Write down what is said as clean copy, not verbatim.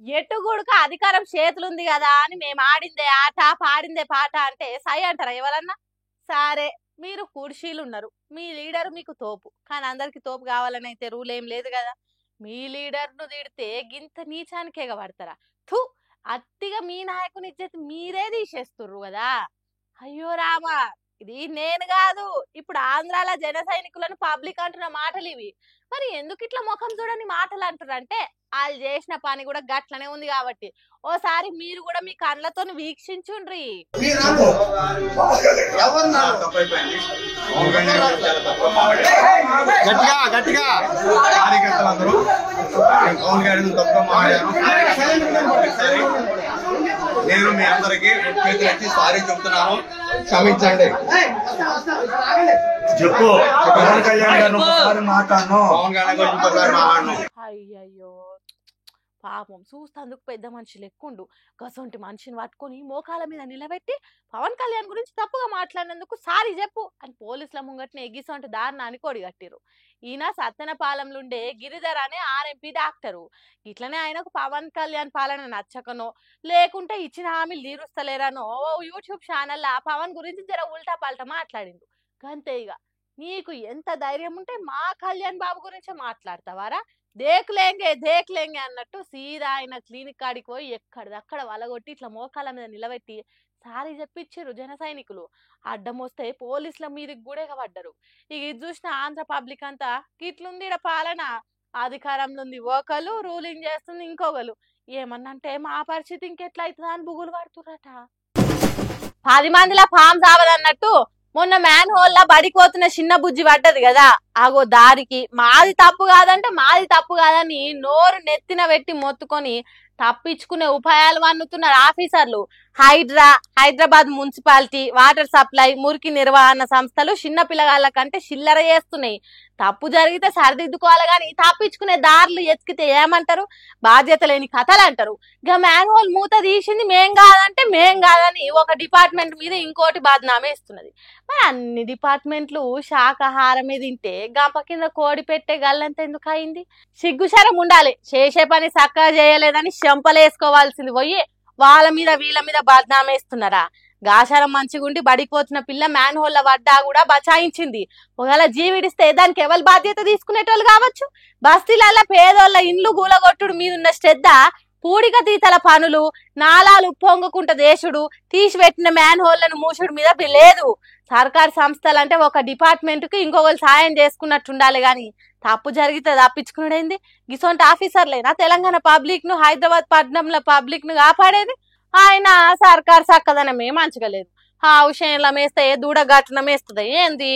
ఎట్టుగుడుక అధికారం చేతులుంది కదా అని మేము ఆడిందే ఆట పాడిందే పాట అంటే సై అంటారా ఎవరన్నా? సరే, మీరు కుర్చీలు ఉన్నారు, మీ లీడర్ మీకు తోపు, కానీ అందరికి తోపు కావాలని అయితే రూల్ ఏం లేదు కదా. మీ లీడర్ను తిడితే గింత నీచానికి ఎగబడతారా? థు, అత్తిగా మీ నాయకుని ఇచ్చేది మీరే తీసేస్తుర్రు కదా. అయ్యో రామా, ఇది నేను కాదు, ఇప్పుడు ఆంధ్రాల జన సైనికులను పబ్లిక్ అంటున్న మాటలు ఇవి. మరి ఎందుకు ఇట్లా ముఖం చూడని మాటలు అంటారంటే వాళ్ళు చేసిన పని కూడా గట్లనే ఉంది కాబట్టి ఓసారి మీరు కూడా మీ కళ్ళతో వీక్షించుండ్రి. నేను మీ అందరికి చేతులెత్తి సారీ చెప్తున్నాను, క్షమించండి. చెప్పు పవన్ కళ్యాణ్ గారు మాట్లాడను, పవన్ కళ్యాణ్ గారు ఇంకోసారి మాట్లాడను. అయ్యయ్యో పాపం, చూస్తందుకు పెద్ద మనిషి లెక్కుండు, గసొంటి మనిషిని పట్టుకొని మోకాల మీద నిలబెట్టి పవన్ కళ్యాణ్ గురించి తప్పుగా మాట్లాడినందుకు సారీ చెప్పు అని పోలీసుల ముంగట్నే ఎగిసొంటి దారుణాన్ని కొడిగట్టిరు. ఈయన సత్తెనపాలెంలుండే గిరిధర్ అనే ఆర్ఎంపీ డాక్టరు. ఇట్లనే ఆయనకు పవన్ కళ్యాణ్ పాలన నచ్చకనో లేకుంటే ఇచ్చిన హామీలు తీరుస్తలేరనో యూట్యూబ్ ఛానల్ పవన్ గురించి జర ఉల్టా పల్టా మాట్లాడిండు. గంతే ఇక, నీకు ఎంత ధైర్యం ఉంటే మా కళ్యాణ్ బాబు గురించే మాట్లాడతావారా? దేక్లేంగే అన్నట్టు సీదా ఆయన క్లినిక్ కాడికి పోయి ఎక్కడిదక్కడ వలగొట్టి ఇట్లా మోకాల మీద నిలబెట్టి సారీ చెప్పించారు జన సైనికులు. అడ్డం వస్తే పోలీసుల మీదకి కూడా ఎగబడ్డరు. ఇక ఇది చూసిన ఆంధ్ర పబ్లిక్ అంతా ఇట్లుంది ఈడ పాలన, అధికారంలో ఉంది ఒకరు, రూలింగ్ చేస్తుంది ఇంకొకరు. ఏమన్నంటే మా పరిస్థితి ఇంకెట్లా అవుతుందా అని బుగులు పడుతురట. 10 మందిలా పాము సావదన్నట్టు మొన్న మ్యాన్ హోల్ లా బడిపోతున్న చిన్న బుజ్జి పడ్డది కదా, ఆగో దారికి మాది తప్పు కాదంటే మాది తప్పు కాదని నోరు నెత్తిన పెట్టి మొత్తుకొని తప్పించుకునే ఉపాయాలు వన్నుతున్నారు ఆఫీసర్లు. హైదరాబాద్ మున్సిపాలిటీ, వాటర్ సప్లై, మురికి నిర్వహణ సంస్థలు చిన్న పిల్లగాళ్ళ కంటే చిల్లర చేస్తున్నాయి. తప్పు జరిగితే సరిదిద్దుకోవాలి కానీ తప్పించుకునే దారులు ఎతికితే ఏమంటారు? బాధ్యత లేని కథలు అంటారు. ఇక మ్యాన్హోల్ మూత తీసింది మేం కాదంటే మేం కాదని ఒక డిపార్ట్మెంట్ మీద ఇంకోటి బదనామా వేస్తున్నది. మరి అన్ని డిపార్ట్మెంట్లు శాకాహారమే తింటే గంప కింద కోడి పెట్టే గల్లంత ఎందుకు అయింది? సిగ్గుశరం ఉండాలి, చేసే పని చక్కగా చేయలేదని చెంపలేసుకోవాల్సింది పోయి వాళ్ళ మీద వీళ్ళ మీద బదనామేస్తున్నారా? గాశారం మంచిగుండి బడిపోతున్న పిల్ల మ్యాన్ హోల్ పడ్డా కూడా బచాయించింది. ఒకవేళ జీవిడిస్తే దానికి ఎవరు బాధ్యత తీసుకునేటోళ్ళు కావచ్చు? బస్తీల పేదోళ్ళ ఇండ్లు గూలగొట్టుడు మీదున్న శ్రద్ధ, పూడిక తీతల పనులు, నాలాలు పొంగకుంట దేశుడు, తీసిపెట్టిన మ్యాన్ హోళ్లను మూసుడు మీద లేదు. సర్కారు సంస్థలు అంటే ఒక డిపార్ట్మెంట్ కి ఇంకొకరు సాయం చేసుకున్నట్టు ఉండాలి గాని తప్పు జరిగితే తప్పించుకునేది గిసొంటి ఆఫీసర్లేనా తెలంగాణ పబ్లిక్ ను, హైదరాబాద్ పట్టణంలో పబ్లిక్ ను కాపాడేది? ఆయన సర్కారు చక్కదనమే మంచిగా లేదు, ఆ విషయంలో మేస్తే దూడ గట్టున మేస్తుంది ఏంది?